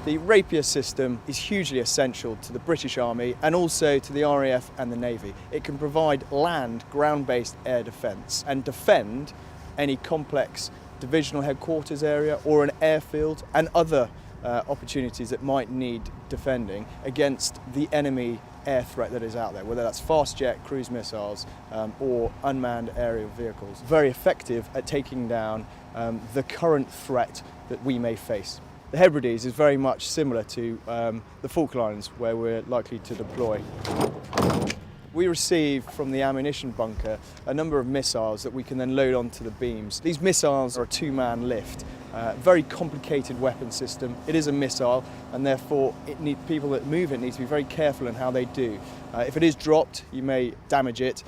The rapier system is hugely essential to the British Army and also to the RAF and the Navy. It can provide land, ground-based air defence and defend any complex divisional headquarters area or an airfield and other opportunities that might need defending against the enemy air threat that is out there, whether that's fast jet, cruise missiles or unmanned aerial vehicles. Very effective at taking down the current threat that we may face. The Hebrides is very much similar to the Falklands, where we're likely to deploy. We receive from the ammunition bunker a number of missiles that we can then load onto the beams. These missiles are a two-man lift. Very complicated weapon system. It is a missile, and therefore people that move it need to be very careful in how they do. If it is dropped, you may damage it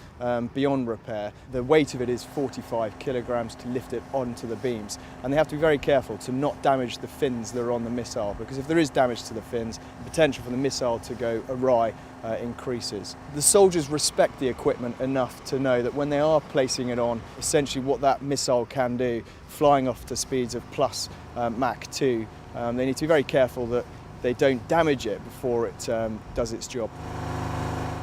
beyond repair. The weight of it is 45 kilograms to lift it onto the beams, and they have to be very careful to not damage the fins that are on the missile, because if there is damage to the fins, the potential for the missile to go awry increases. The soldiers respect the equipment enough to know that when they are placing it on, essentially what that missile can do, flying off to speeds of plus Mach 2, they need to be very careful that they don't damage it before it does its job.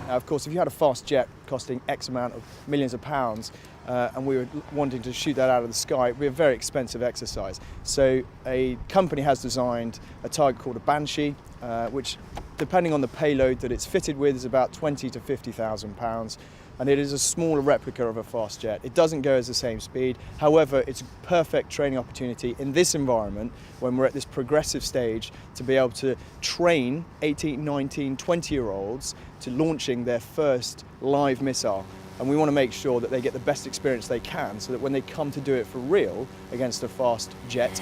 Now, of course, if you had a fast jet costing X amount of millions of pounds and we were wanting to shoot that out of the sky, it would be a very expensive exercise. So a company has designed a target called a Banshee, which, depending on the payload that it's fitted with, is about 20 to 50,000 pounds. And it is a smaller replica of a fast jet. It doesn't go as the same speed. However, it's a perfect training opportunity in this environment when we're at this progressive stage to be able to train 18, 19, 20-year-olds to launching their first live missile. And we want to make sure that they get the best experience they can so that when they come to do it for real against a fast jet,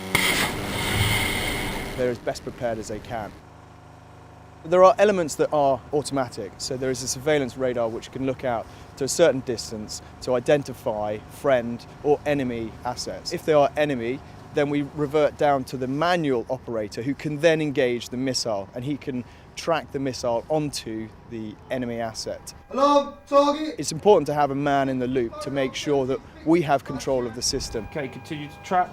they're as best prepared as they can. There are elements that are automatic, so there is a surveillance radar which can look out to a certain distance to identify friend or enemy assets. If they are enemy, then we revert down to the manual operator who can then engage the missile, and he can track the missile onto the enemy asset. Alarm, target! It's important to have a man in the loop to make sure that we have control of the system. Okay, continue to track.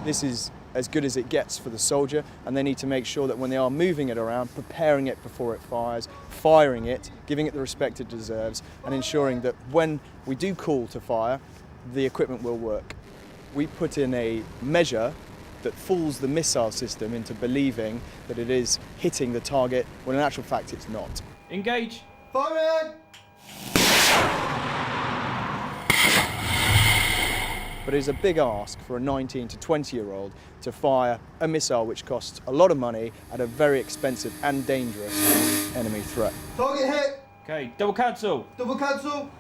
This is as good as it gets for the soldier, and they need to make sure that when they are moving it around, preparing it before it fires, firing it, giving it the respect it deserves, and ensuring that when we do call to fire, the equipment will work. We put in a measure that fools the missile system into believing that it is hitting the target, when in actual fact it's not. Engage. Firing! But it is a big ask for a 19 to 20-year-old to fire a missile which costs a lot of money at a very expensive and dangerous enemy threat. Target hit! Okay, double cancel. Double cancel!